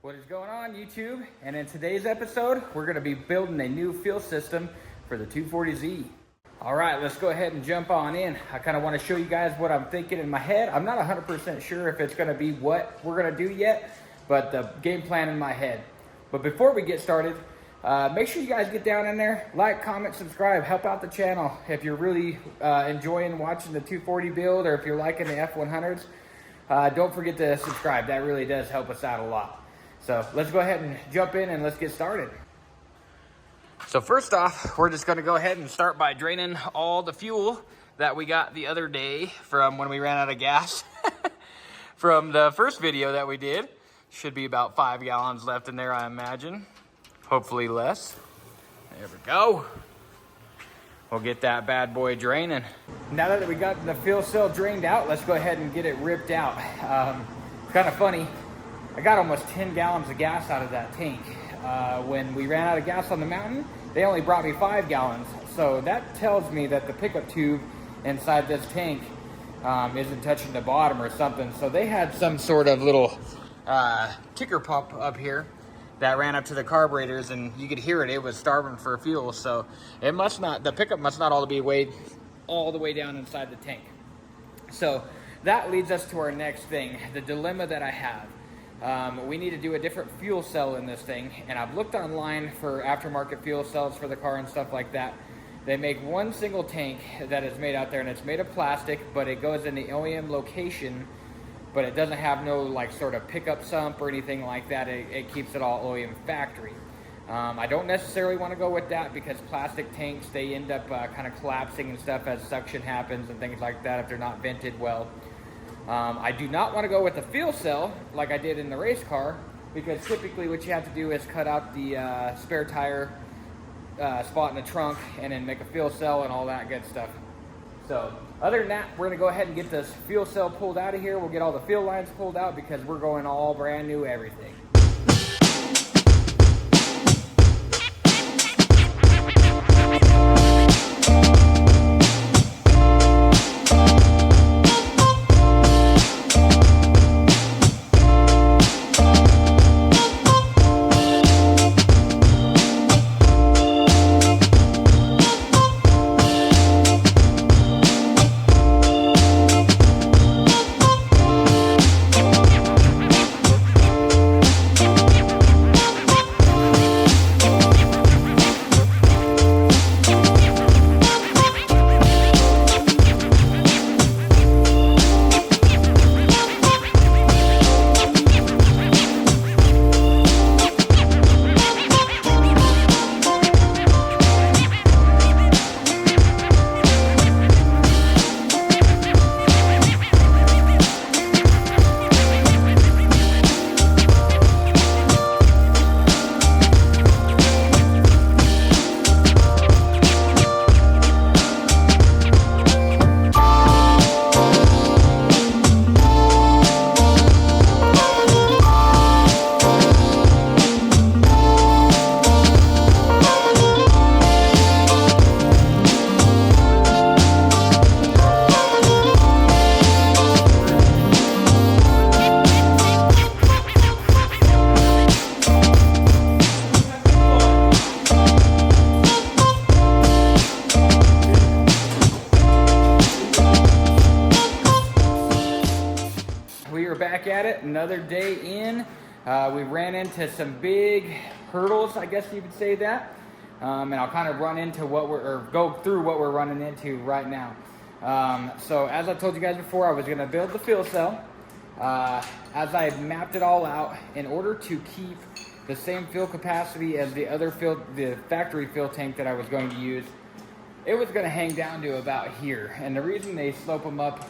What is going on, YouTube? And in today's episode, we're going to be building a new fuel system for the 240Z. All right, let's go ahead and jump on in. I kind of want to show you guys what I'm thinking in my head. I'm not 100% sure if it's going to be what we're going to do yet, but the game plan in my head. But before we get started, make sure you guys get down in there, like, comment, subscribe, help out the channel. If you're really enjoying watching the 240 build, or if you're liking the F100s, don't forget to subscribe. That really does help us out a lot. So let's go ahead and jump in and let's get started. So first off, we're just gonna go ahead and start by draining all the fuel that we got the other day from when we ran out of gas. From the first video that we did. Should be about 5 gallons left in there, I imagine. Hopefully less. There we go. We'll get that bad boy draining. Now that we got the fuel cell drained out, let's go ahead and get it ripped out. It's kind of funny. I got almost 10 gallons of gas out of that tank. When we ran out of gas on the mountain, they only brought me 5 gallons. So that tells me that the pickup tube inside this tank isn't touching the bottom or something. So they had some sort of little kicker pump up here that ran up to the carburetors, and you could hear it. It was starving for fuel. So it must not, the pickup must not all the way down inside the tank. So that leads us to our next thing, the dilemma that I have. We need to do a different fuel cell in this thing, and I've looked online for aftermarket fuel cells for the car and stuff like that. They make one single tank that is made out there, and it's made of plastic, but it goes in the OEM location, but it doesn't have no like sort of pickup sump or anything like that. It keeps it all OEM factory. I don't necessarily want to go with that because plastic tanks, they end up kind of collapsing and stuff as suction happens and things like that if they're not vented well. I do not want to go with the fuel cell like I did in the race car, because typically what you have to do is cut out the spare tire spot in the trunk and then make a fuel cell and all that good stuff. So other than that, we're going to go ahead and get this fuel cell pulled out of here. We'll get all the fuel lines pulled out because we're going all brand new everything. Back at it another day in. We ran into some big hurdles, I guess you could say that, and I'll kind of go through what we're running into right now. So as I told you guys before, I was going to build the fuel cell. As I mapped it all out, in order to keep the same fuel capacity as the factory fuel tank that I was going to use, it was going to hang down to about here. And the reason they slope them up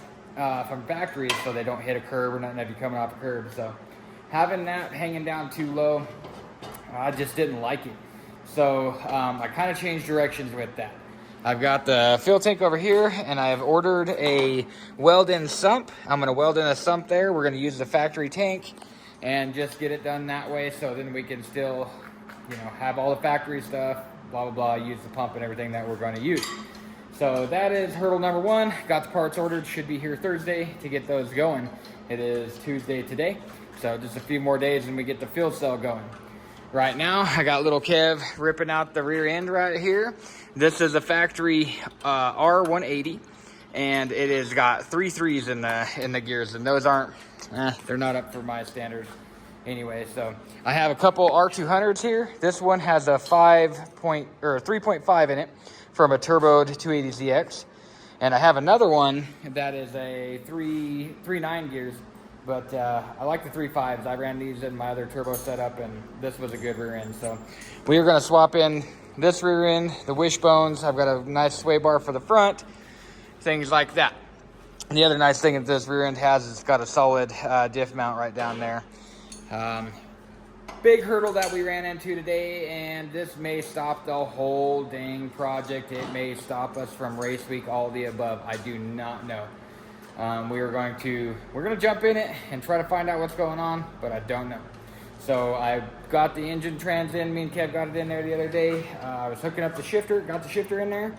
from factories so they don't hit a curb or nothing if you're coming off a curb. So having that hanging down too low, I just didn't like it. So I kind of changed directions with that. I've got the fuel tank over here, and I've ordered a weld-in sump. I'm going to weld in a sump there. We're going to use the factory tank and just get it done that way, so then we can still, have all the factory stuff, blah, blah, blah, use the pump and everything that we're going to use. So that is hurdle number one. Got the parts ordered, should be here Thursday to get those going. It is Tuesday today. So just a few more days and we get the fuel cell going. Right now, I got little Kev ripping out the rear end right here. This is a factory R180, and it has got 3 3s in the gears, and those aren't, they're not up for my standards. Anyway, so I have a couple R200s here. This one has a 3.5 in it from a turboed 280ZX, and I have another one that is a 3.9 gears. But I like the 3.5s. I ran these in my other turbo setup, and this was a good rear end. So we are going to swap in this rear end, the wishbones. I've got a nice sway bar for the front, things like that. And the other nice thing that this rear end has is it's got a solid diff mount right down there. Big hurdle that we ran into today, and this may stop the whole dang project. It may stop us from race week, all the above. I do not know. We're going to jump in it and try to find out what's going on, but I don't know. So I got the engine trans in. Me and Kev got it in there the other day. I was hooking up the shifter, got the shifter in there.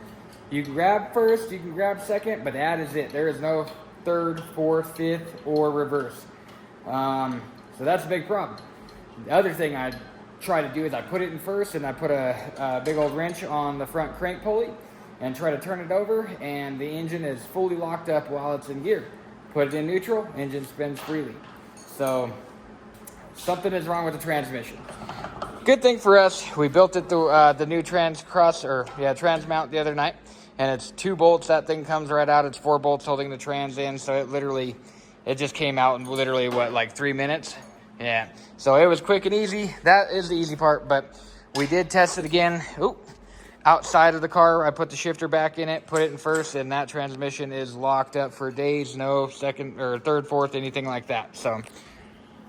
You can grab first, you can grab second, but that is it. There is no third, fourth, fifth, or reverse. So that's a big problem. The other thing I try to do is I put it in first, and I put a big old wrench on the front crank pulley and try to turn it over, and the engine is fully locked up while it's in gear. Put it in neutral, engine spins freely. So something is wrong with the transmission. Good thing for us, we built it through the new trans mount the other night, and it's 2 bolts. That thing comes right out. It's 4 bolts holding the trans in, so it just came out in literally like 3 minutes. Yeah, so it was quick and easy. That is the easy part, but we did test it again. Ooh. Outside of the car, I put the shifter back in it, put it in first, and that transmission is locked up for days. No second or third, fourth, anything like that. So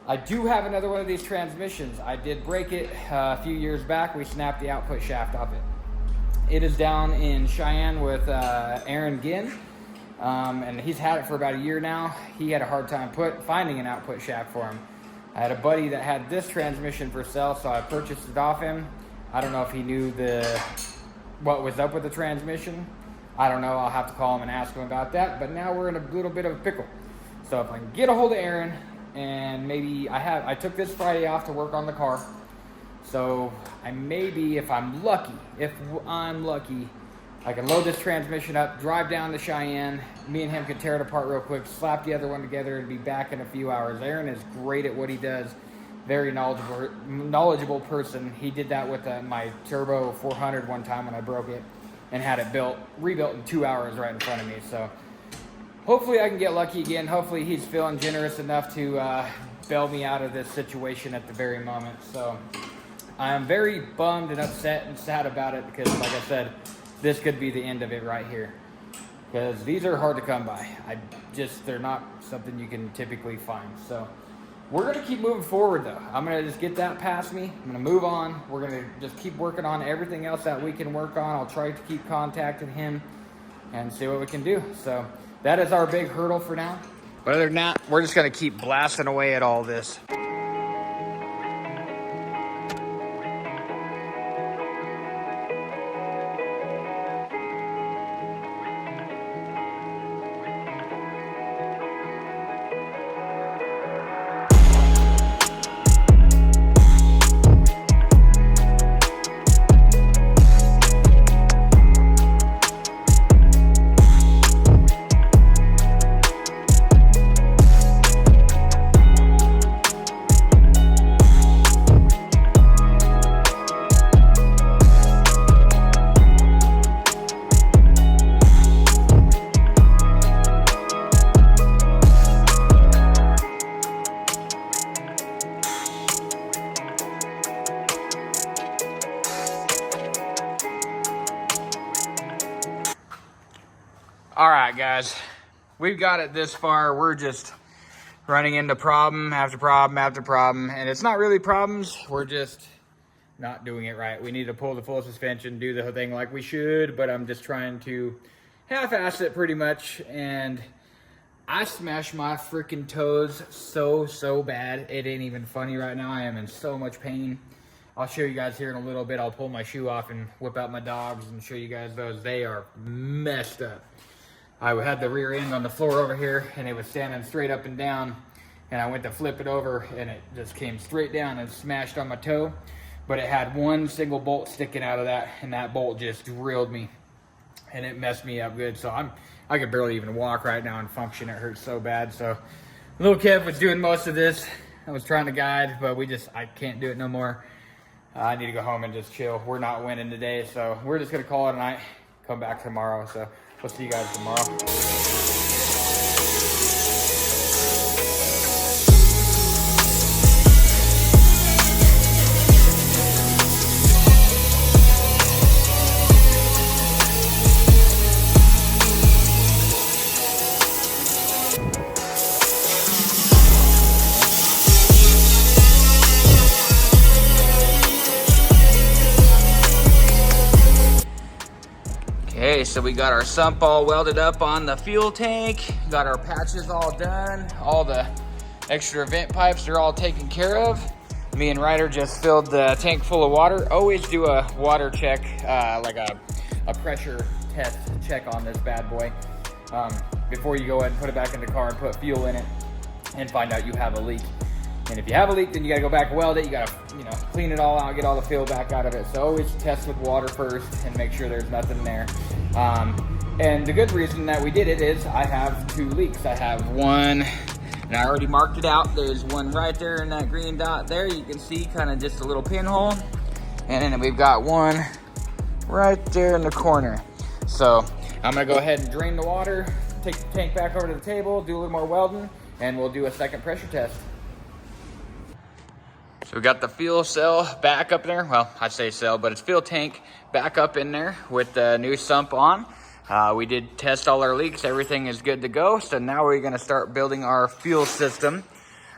I do have another one of these transmissions. I did break it a few years back. We snapped the output shaft off it. It is down in Cheyenne with Aaron Ginn, and he's had it for about a year now. He had a hard time finding an output shaft for him. I had a buddy that had this transmission for sale, so I purchased it off him. I don't know if he knew what was up with the transmission. I don't know. I'll have to call him and ask him about that. But now we're in a little bit of a pickle. So if I can get a hold of Aaron, and maybe I took this Friday off to work on the car. So if I'm lucky, I can load this transmission up, drive down to Cheyenne. Me and him can tear it apart real quick, slap the other one together, and be back in a few hours. Aaron is great at what he does. Very knowledgeable person. He did that with my Turbo 400 one time when I broke it, and had it rebuilt in 2 hours right in front of me. So hopefully I can get lucky again. Hopefully he's feeling generous enough to bail me out of this situation at the very moment. So I'm very bummed and upset and sad about it, because like I said, this could be the end of it right here, because these are hard to come by. They're not something you can typically find. So we're going to keep moving forward, though. I'm going to just get that past me. I'm going to move on. We're going to just keep working on everything else that we can work on. I'll try to keep contacting him and see what we can do. So that is our big hurdle for now. But other than that, we're just going to keep blasting away at all this. All right, guys, we've got it this far. We're just running into problem after problem after problem, and it's not really problems. We're just not doing it right. We need to pull the full suspension, do the whole thing like we should, but I'm just trying to half-ass it pretty much, and I smashed my freaking toes so bad. It ain't even funny right now. I am in so much pain. I'll show you guys here in a little bit. I'll pull my shoe off and whip out my dogs and show you guys those. They are messed up. I had the rear end on the floor over here, and it was standing straight up and down, and I went to flip it over and it just came straight down and smashed on my toe. But it had one single bolt sticking out of that, and that bolt just drilled me and it messed me up good. So I could barely even walk right now and function. It hurts so bad. So little Kev was doing most of this. I was trying to guide, but I can't do it no more. I need to go home and just chill. We're not winning today, so we're just gonna call it a night, come back tomorrow. So we'll see you guys tomorrow. Okay, so we got our sump all welded up on the fuel tank, got our patches all done, all the extra vent pipes are all taken care of. Me and Ryder just filled the tank full of water. Always do a water check, like a pressure test check on this bad boy before you go ahead and put it back in the car and put fuel in it and find out you have a leak. And if you have a leak, then you gotta go back and weld it. You gotta, clean it all out, get all the fuel back out of it. So always test with water first and make sure there's nothing there. And the good reason that we did it is I have 2 leaks. I have one, and I already marked it out. There's one right there in that green dot there. You can see kind of just a little pinhole. And then we've got one right there in the corner. So I'm gonna go ahead and drain the water, take the tank back over to the table, do a little more welding, and we'll do a second pressure test. So we got the fuel cell back up there. Well, I say cell, but it's fuel tank back up in there with the new sump on. We did test all our leaks. Everything is good to go. So now we're gonna start building our fuel system.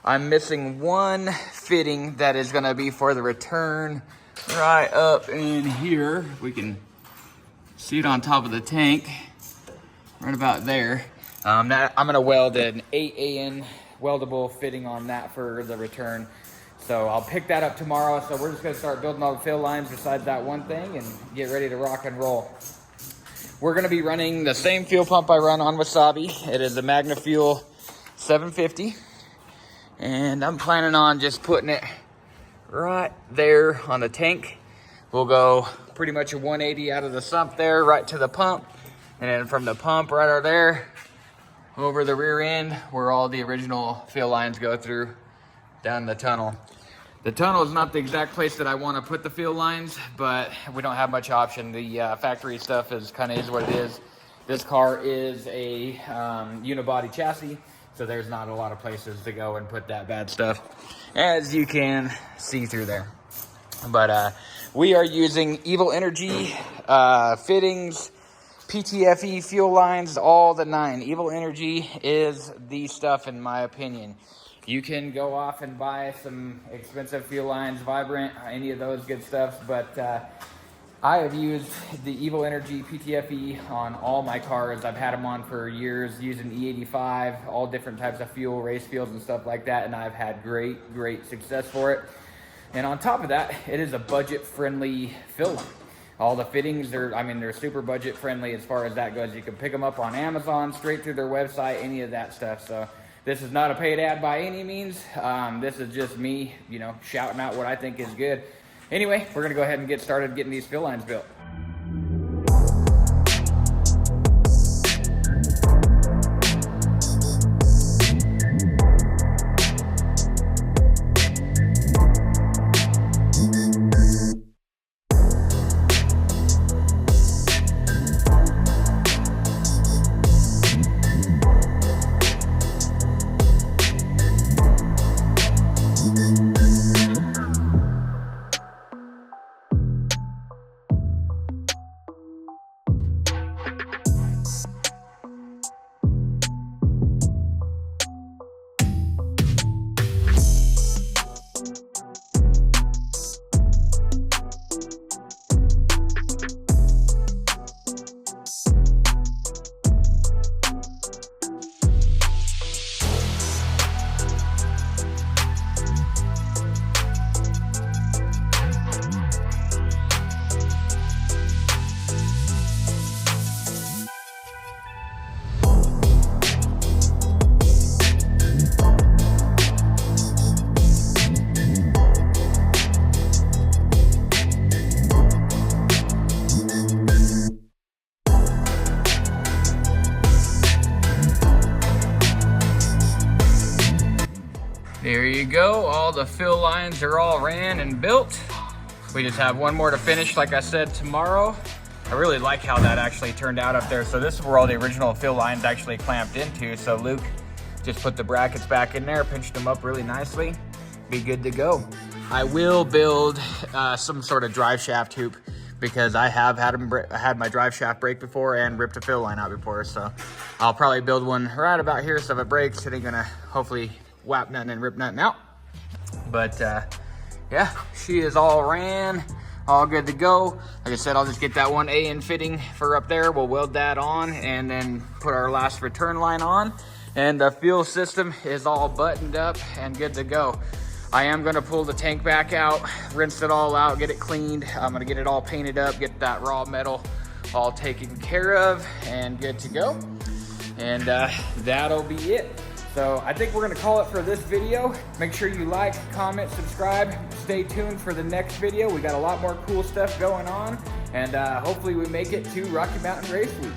I'm missing one fitting that is gonna be for the return right up in here. We can see it on top of the tank, right about there. I'm gonna weld an 8AN weldable fitting on that for the return. So I'll pick that up tomorrow. So we're just gonna start building all the fill lines besides that one thing and get ready to rock and roll. We're gonna be running the same fuel pump I run on Wasabi. It is a Magna Fuel 750. And I'm planning on just putting it right there on the tank. We'll go pretty much a 180 out of the sump there, right to the pump. And then from the pump right over there, over the rear end, where all the original fill lines go through, down the tunnel. The tunnel is not the exact place that I want to put the fill lines, but we don't have much option. The factory stuff is kind of what it is. This car is a unibody chassis, so there's not a lot of places to go and put that bad stuff, as you can see through there. But we are using Evil Energy fittings, PTFE fuel lines, all the 9. Evil Energy is the stuff in my opinion. You can go off and buy some expensive fuel lines, Vibrant, any of those good stuff, but I have used the Evil Energy PTFE on all my cars. I've had them on for years, using E85, all different types of fuel, race fuels and stuff like that, and I've had great success for it. And on top of that, it is a budget-friendly fill line. All the fittings, they're super budget-friendly as far as that goes. You can pick them up on Amazon, straight through their website, any of that stuff. So this is not a paid ad by any means. This is just me, shouting out what I think is good. Anyway, we're gonna go ahead and get started getting these fill lines built. the fill lines are all ran and built. We just have one more to finish, like I said, tomorrow. I really like how that actually turned out up there. So this is where all the original fill lines actually clamped into. So Luke just put the brackets back in there, pinched them up really nicely, be good to go. I will build some sort of drive shaft hoop because I have had my drive shaft break before and ripped a fill line out before. So I'll probably build one right about here. So if it breaks, it ain't gonna hopefully whap nothing and rip nothing out. But yeah, she is all ran, all good to go. Like I said, I'll just get that one A in fitting for up there. We'll weld that on and then put our last return line on. And the fuel system is all buttoned up and good to go. I am gonna pull the tank back out, rinse it all out, get it cleaned. I'm gonna get it all painted up, get that raw metal all taken care of and good to go. And that'll be it. So I think we're gonna call it for this video. Make sure you like, comment, subscribe. Stay tuned for the next video. We got a lot more cool stuff going on. And hopefully we make it to Rocky Mountain Race Week.